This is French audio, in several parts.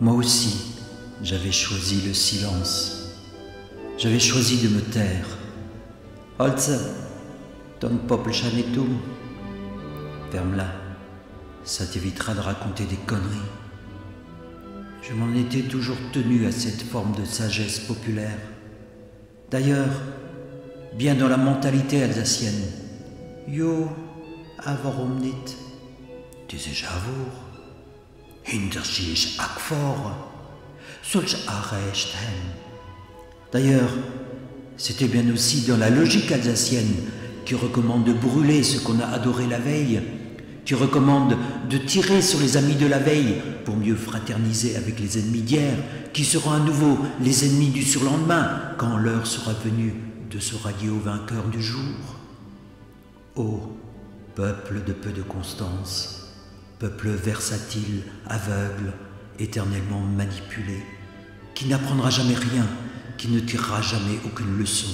Moi aussi, j'avais choisi le silence. J'avais choisi de me taire. Holze, ton Popelchanetum. Ferme-la, ça t'évitera de raconter des conneries. Je m'en étais toujours tenu à cette forme de sagesse populaire. D'ailleurs, bien dans la mentalité alsacienne. Jo, waarom niet? Het is Javour. Hinter sich akfor. Solch arrecht hen. D'ailleurs, c'était bien aussi dans la logique alsacienne qui recommande de brûler ce qu'on a adoré la veille, qui recommande de tirer sur les amis de la veille pour mieux fraterniser avec les ennemis d'hier, qui seront à nouveau les ennemis du surlendemain quand l'heure sera venue de se rallier aux vainqueurs du jour. Ô peuple de peu de constance, peuple versatile, aveugle, éternellement manipulé, qui n'apprendra jamais rien, qui ne tirera jamais aucune leçon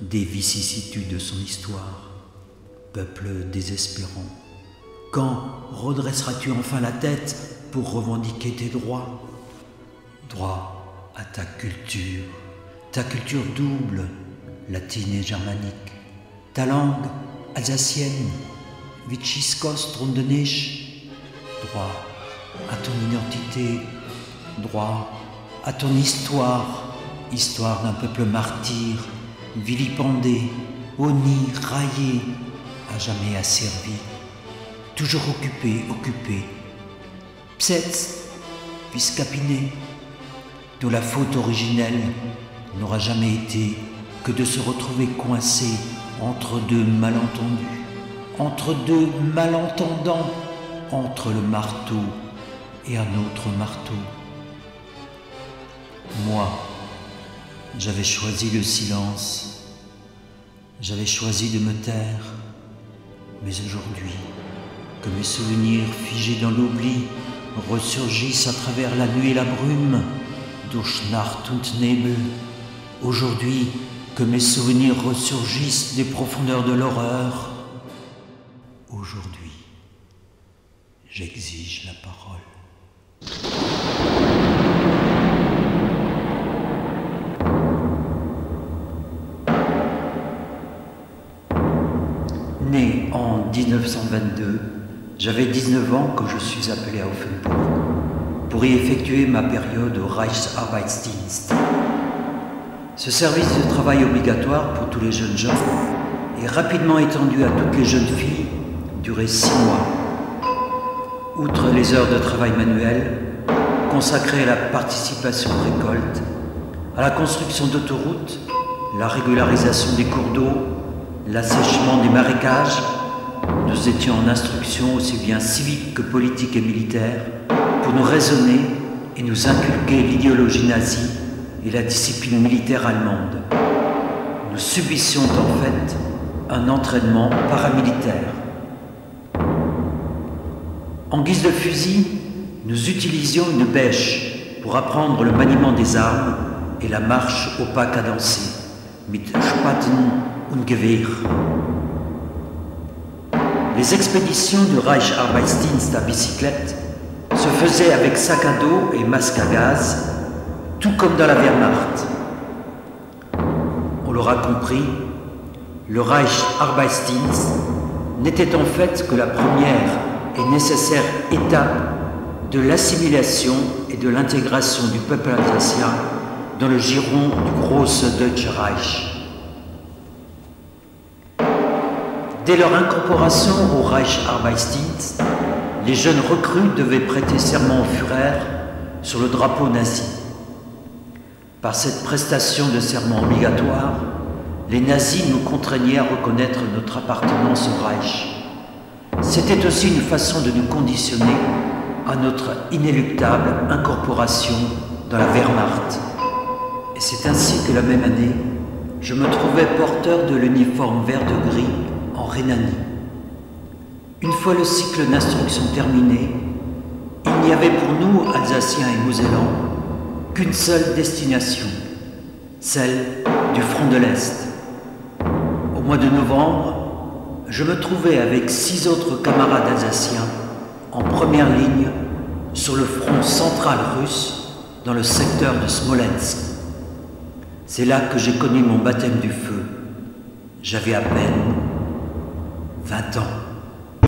des vicissitudes de son histoire. Peuple désespérant, quand redresseras-tu enfin la tête pour revendiquer tes droits? Droit à ta culture double, latine et germanique, ta langue alsacienne, Witschiskost Rundenich, droit à ton identité, droit à ton histoire, histoire d'un peuple martyr, vilipendé, honni, raillé, à jamais asservi, toujours occupé, Psetz, piscapiné, dont la faute originelle n'aura jamais été que de se retrouver coincé entre deux malentendus, entre deux malentendants, entre le marteau et un autre marteau. Moi, j'avais choisi le silence, j'avais choisi de me taire, mais aujourd'hui, que mes souvenirs figés dans l'oubli ressurgissent à travers la nuit et la brume, durch Nacht und Nebel, aujourd'hui, que mes souvenirs ressurgissent des profondeurs de l'horreur, aujourd'hui, j'exige la parole. Né en 1922, j'avais 19 ans quand je suis appelé à Offenburg pour y effectuer ma période au Reichsarbeitsdienst. Ce service de travail obligatoire pour tous les jeunes gens est rapidement étendu à toutes les jeunes filles, duré 6 mois. Outre les heures de travail manuel, consacrées à la participation aux récoltes, à la construction d'autoroutes, la régularisation des cours d'eau, l'assèchement des marécages, nous étions en instruction aussi bien civique que politique et militaire pour nous raisonner et nous inculquer l'idéologie nazie et la discipline militaire allemande. Nous subissions en fait un entraînement paramilitaire. En guise de fusil, nous utilisions une bêche pour apprendre le maniement des armes et la marche au pas cadencé, mit Spaten und Gewehr. Les expéditions du Reichsarbeitsdienst à bicyclette se faisaient avec sac à dos et masque à gaz, tout comme dans la Wehrmacht. On l'aura compris, le Reichsarbeitsdienst n'était en fait que la première et nécessaire étape de l'assimilation et de l'intégration du peuple alsacien dans le giron du Große Deutsche Reich. Dès leur incorporation au Reichsarbeitsdienst, les jeunes recrues devaient prêter serment au Führer sur le drapeau nazi. Par cette prestation de serment obligatoire, les nazis nous contraignaient à reconnaître notre appartenance au Reich. C'était aussi une façon de nous conditionner à notre inéluctable incorporation dans la Wehrmacht. Et c'est ainsi que la même année, je me trouvais porteur de l'uniforme vert de gris en Rhénanie. Une fois le cycle d'instruction terminé, il n'y avait pour nous, Alsaciens et Mosellans, qu'une seule destination, celle du front de l'Est. Au mois de novembre, je me trouvais avec 6 autres camarades alsaciens en première ligne sur le front central russe dans le secteur de Smolensk. C'est là que j'ai connu mon baptême du feu. J'avais à peine 20 ans.